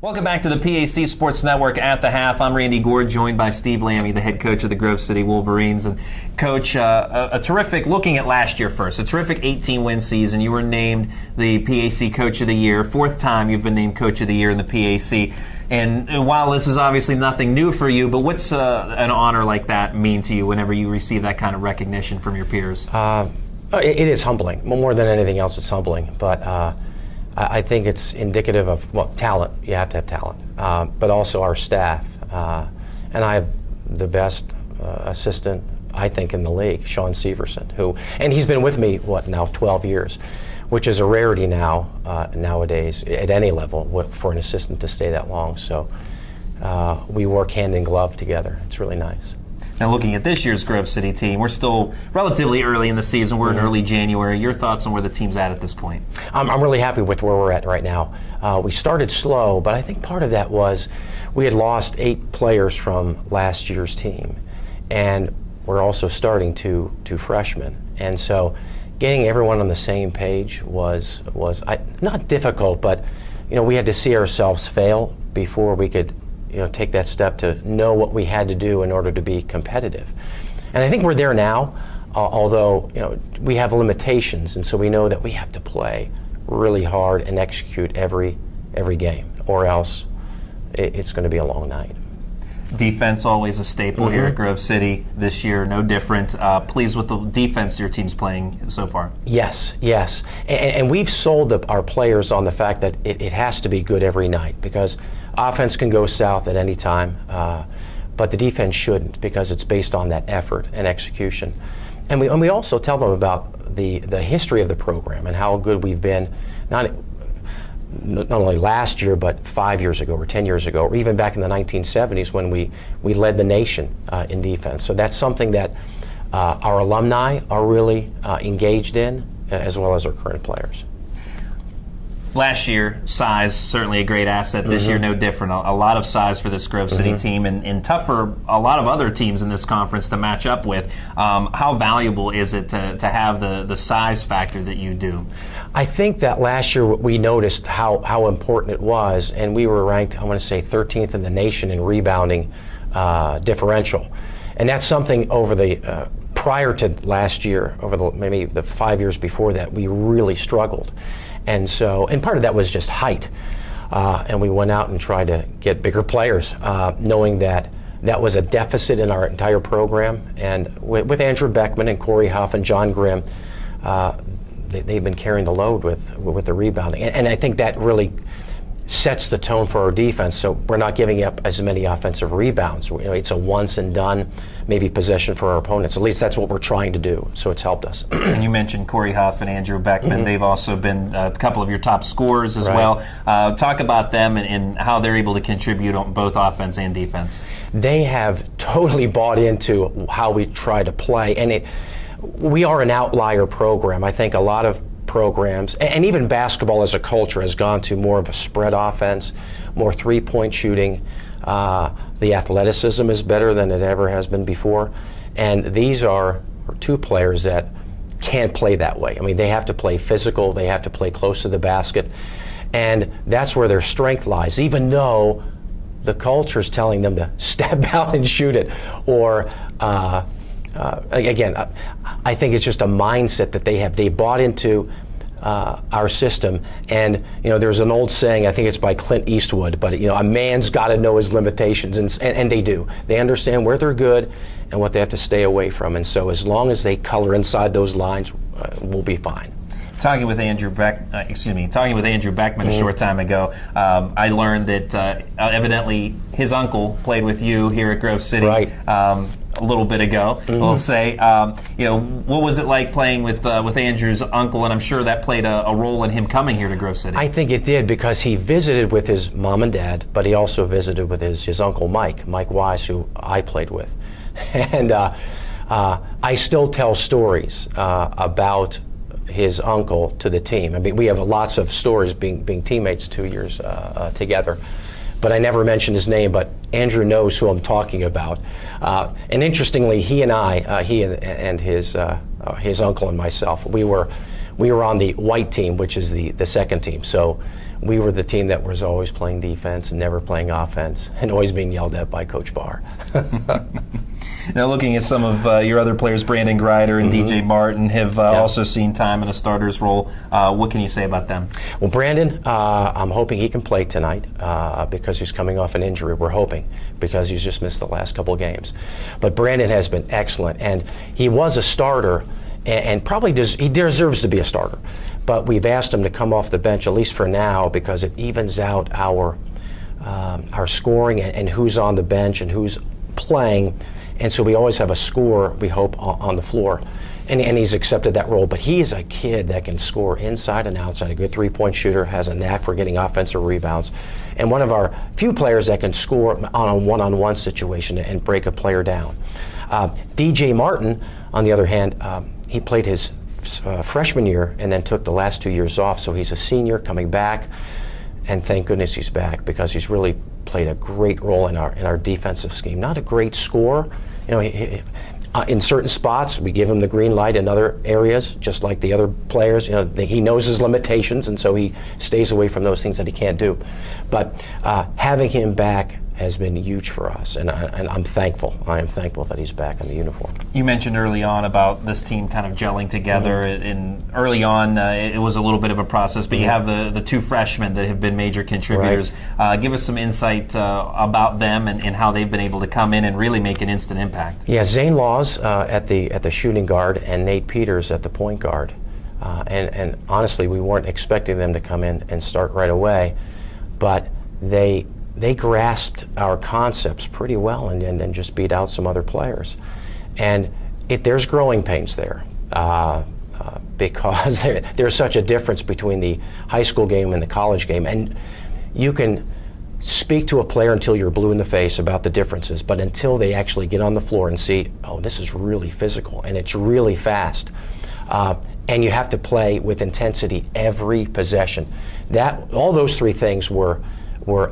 Welcome back to the PAC Sports Network at the half. I'm Randy Gord, joined by Steve Lamie, the head coach of the Grove City Wolverines. And Coach, a terrific, looking at last year first, a terrific 18-win season. You were named the PAC Coach of the Year. Fourth time you've been named Coach of the Year in the PAC. And while this is obviously nothing new for you, but what's an honor like that mean to you whenever you receive that kind of recognition from your peers? It is humbling. More than anything else, it's humbling. But I think it's indicative of, well, talent. You have to have talent. But also our staff. And I have the best assistant, I think, in the league, Sean Severson, and he's been with me, 12 years, which is a rarity nowadays at any level for an assistant to stay that long. So we work hand in glove together. It's really nice. Now, looking at this year's Grove City team, we're still relatively early in the season. We're in early January. Your thoughts on where the team's at this point? I'm really happy with where we're at right now. We started slow, but I think part of that was we had lost 8 players from last year's team, and we're also starting two freshmen. And so getting everyone on the same page was not difficult, but we had to see ourselves fail before we could take that step to know what we had to do in order to be competitive. And I think we're there now, although we have limitations, and so we know that we have to play really hard and execute every game, or else it's going to be a long night. Defense always a staple here at Grove City. This year, no different. Pleased with the defense your team's playing so far? Yes. And we've sold our players on the fact that it has to be good every night, because offense can go south at any time, but the defense shouldn't, because it's based on that effort and execution. And we also tell them about the history of the program and how good we've been, not only last year, but 5 years ago or 10 years ago, or even back in the 1970s when we led the nation in defense. So that's something that our alumni are really engaged in, as well as our current players. Last year, size, certainly a great asset. This year, no different. A lot of size for this Grove City team, and tough for a lot of other teams in this conference to match up with. How valuable is it to have the size factor that you do? I think that last year we noticed how important it was, and we were ranked, I want to say, 13th in the nation in rebounding differential. And that's something over the prior to last year, over maybe the 5 years before that, we really struggled. And part of that was just height. And we went out and tried to get bigger players, knowing that was a deficit in our entire program. And with Andrew Beckman and Corey Huff and John Grimm, they've been carrying the load with the rebounding. And I think that really sets the tone for our defense. So we're not giving up as many offensive rebounds. It's a once and done, maybe possession for our opponents. At least that's what we're trying to do. So it's helped us. And you mentioned Corey Huff and Andrew Beckman. They've also been a couple of your top scorers as well. Talk about them and how they're able to contribute on both offense and defense. They have totally bought into how we try to play, and we are an outlier program. I think a lot of programs, and even basketball as a culture, has gone to more of a spread offense, more three-point shooting. The athleticism is better than it ever has been before, and these are 2 players that can't play that way. I mean, they have to play physical, they have to play close to the basket, and that's where their strength lies, even though the culture is telling them to step out and shoot it, or again, I think it's just a mindset that they have. They bought into our system, and there's an old saying, I think it's by Clint Eastwood, but a man's got to know his limitations, and they do. They understand where they're good and what they have to stay away from, and so as long as they color inside those lines, we'll be fine. Talking with Andrew Beckman a short time ago, I learned that evidently his uncle played with you here at Grove City. Right. A little bit ago, we'll say. What was it like playing with Andrew's uncle? And I'm sure that played a role in him coming here to Grove City. I think it did, because he visited with his mom and dad, but he also visited with his uncle Mike Wise, who I played with. And I still tell stories about his uncle to the team. I mean, we have lots of stories being teammates 2 years together. But I never mentioned his name, but Andrew knows who I'm talking about. And interestingly, he and his uncle and myself, we were we were on the white team, which is the second team. So we were the team that was always playing defense and never playing offense, and always being yelled at by Coach Barr. Now, looking at some of your other players, Brandon Grider and DJ Martin have also seen time in a starter's role. What can you say about them? Well, Brandon, I'm hoping he can play tonight because he's coming off an injury. We're hoping, because he's just missed the last couple of games. But Brandon has been excellent, and he was a starter, and probably he deserves to be a starter. But we've asked him to come off the bench, at least for now, because it evens out our scoring and who's on the bench and who's playing. And so we always have a scorer, we hope, on the floor. And he's accepted that role. But he is a kid that can score inside and outside, a good three-point shooter, has a knack for getting offensive rebounds, and one of our few players that can score on a one-on-one situation and break a player down. DJ Martin, on the other hand, he played his freshman year and then took the last 2 years off. So he's a senior coming back, and thank goodness he's back, because he's really played a great role in our defensive scheme. Not a great scorer, in certain spots we give him the green light. In other areas, just like the other players, he knows his limitations, and so he stays away from those things that he can't do. But having him back has been huge for us, and I'm thankful. I am thankful that he's back in the uniform. You mentioned early on about this team kind of gelling together, and early on it was a little bit of a process, but you have the two freshmen that have been major contributors. Right. Give us some insight about them and how they've been able to come in and really make an instant impact. Yeah, Zane Laws at the shooting guard and Nate Peters at the point guard. And honestly, we weren't expecting them to come in and start right away, but they grasped our concepts pretty well and then just beat out some other players. And there's growing pains there because there's such a difference between the high school game and the college game. And you can speak to a player until you're blue in the face about the differences, but until they actually get on the floor and see, oh, this is really physical and it's really fast. And you have to play with intensity every possession. All those three things were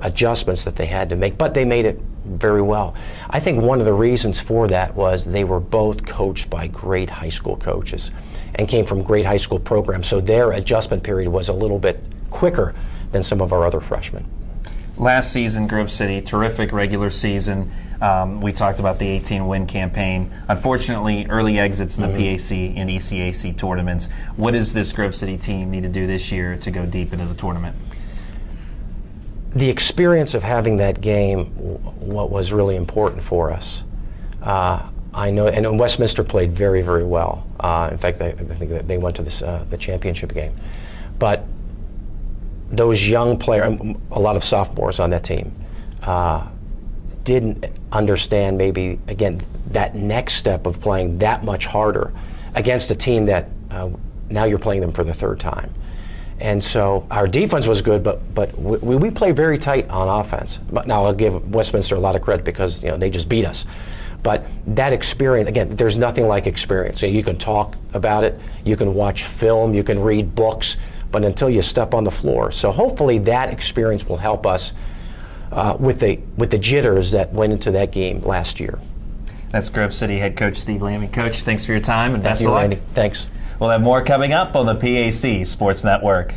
adjustments that they had to make, but they made it very well. I think one of the reasons for that was they were both coached by great high school coaches and came from great high school programs, so their adjustment period was a little bit quicker than some of our other freshmen. Last season, Grove City, terrific regular season. We talked about the 18-win campaign. Unfortunately, early exits in the PAC and ECAC tournaments. What does this Grove City team need to do this year to go deep into the tournament? The experience of having that game, what was really important for us. I know, and Westminster played very, very well. In fact, I think that they went to the championship game. But those young players, a lot of sophomores on that team, didn't understand maybe, again, that next step of playing that much harder against a team that now you're playing them for the third time. And so our defense was good, but we play very tight on offense. But now I'll give Westminster a lot of credit because they just beat us. But that experience, again, there's nothing like experience. You can talk about it, you can watch film, you can read books, but until you step on the floor. So hopefully that experience will help us with the jitters that went into that game last year. That's Grove City head coach Steve Lamie. Coach, thanks for your time and best of luck. Randy. Thanks. We'll have more coming up on the PAC Sports Network.